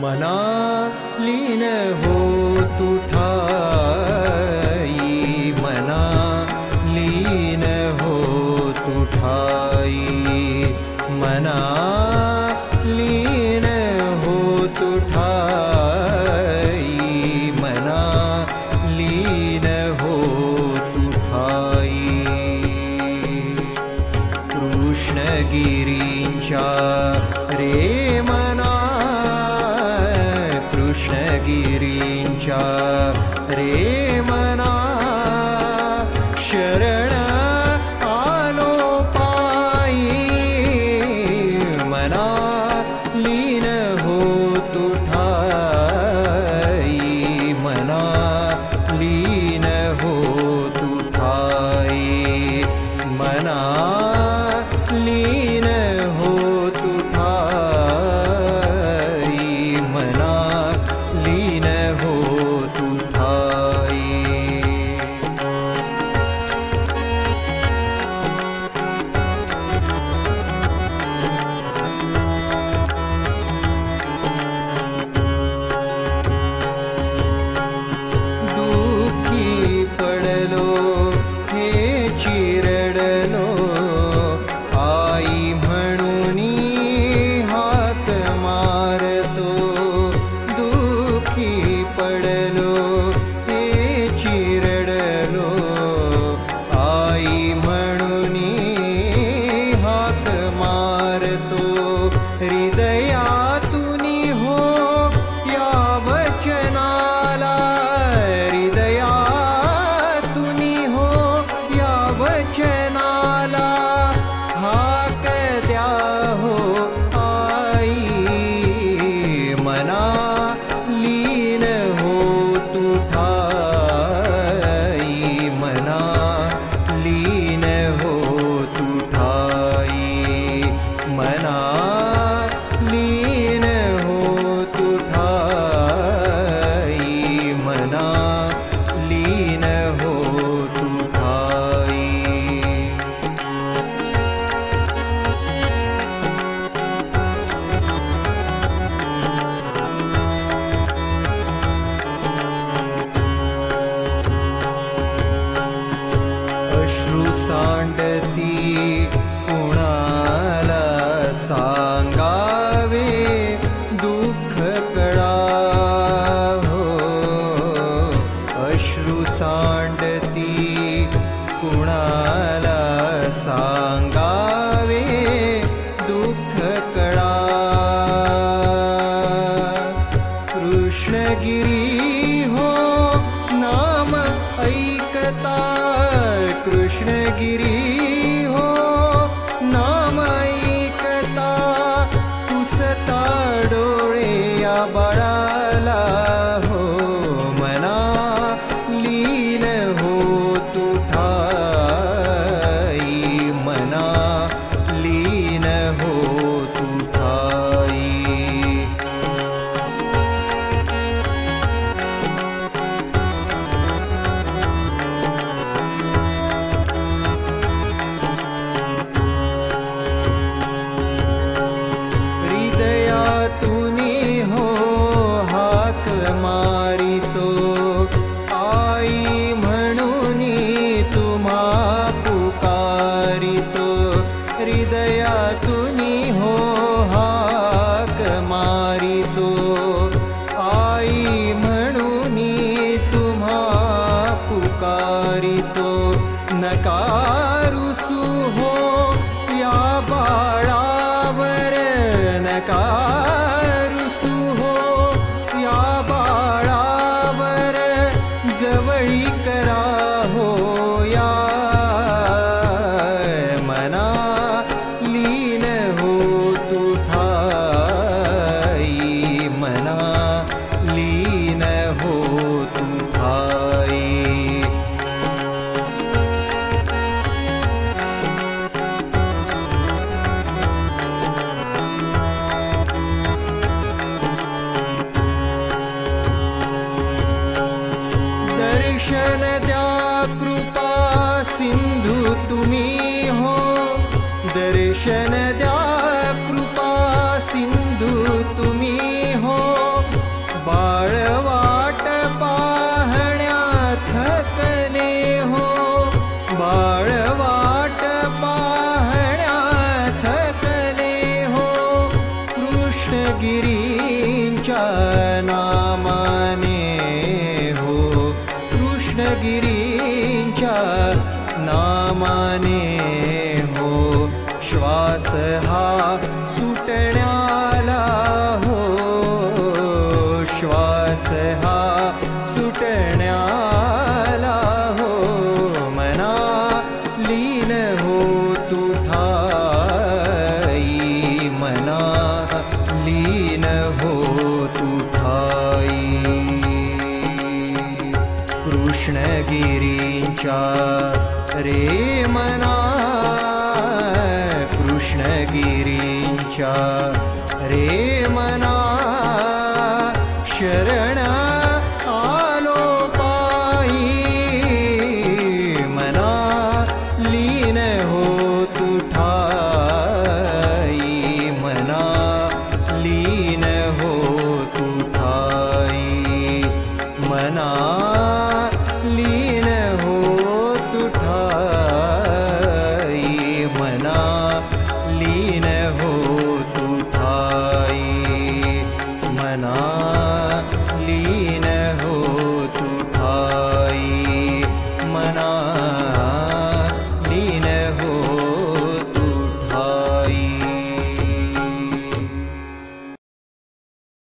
मना लीन हो तू ठाई, मना लीन हो तू ठाई, मना लीन हो तू ठाई, मना लीन हो तू ठाई. कृष्णगिरींच्या रे मना, कृष्णगिरींच्या रे मना, शरण आलो पायी, मना लीन हो तू ठाई, मना लीन हो तू ठाई, मना लीन हो तू ठाई, मना लीन हो तू ठाई. दुःखी पडलो हे चिरडलो, आई म्हणूनी हात मारतो. दुःखी पडलो हे चिरडलो, आई म्हणूनी हात मारतो. हृदयातुनी हो या वचनाला, हृदयातुनी हो या वचनाला, हाक द्या हो आई, मना लीन हो तू ठाई, मना लीन हो तू ठाई, मना लीन हो तू ठाई, मना लीन हो तू ठाई. अश्रू सांडती कुणाला सांगावे, दुःख कळा हो. अश्रू सांडती कुणाला सांगावे, दुःख कळा. कृष्णगिरी हो नाम ऐकता, कृष्णगिरी हो नाम ऐकता. पुसता डोळे या बाळाला हो, मना लीन हो तू ठाई, मना लीन हो तू ठाई. हृदयातुनी हो दर्शन द्या कृपा सिंधू तुम्ही हो, दर्शन द्या कृपा सिंधू तुम्ही हो, बाळवाट पाहण्या थकले हो, बाळवाट पाहण्या थकले हो, कृष्णगिरींच्या नामाने हो, कृष्णगिरींच्या नामाने हो, श्वास हा सुटण्याला हो, श्वास हा सुटण्याला हो, मना लीन हो तू ठाई, मना लीन हो तू ठाई. कृष्णगिरींच्या रे मना, कृष्णगिरींच्या रे मना, शरण आलो पायी, मना लीन हो तू ठाई, मना लीन हो तू ठाई, मना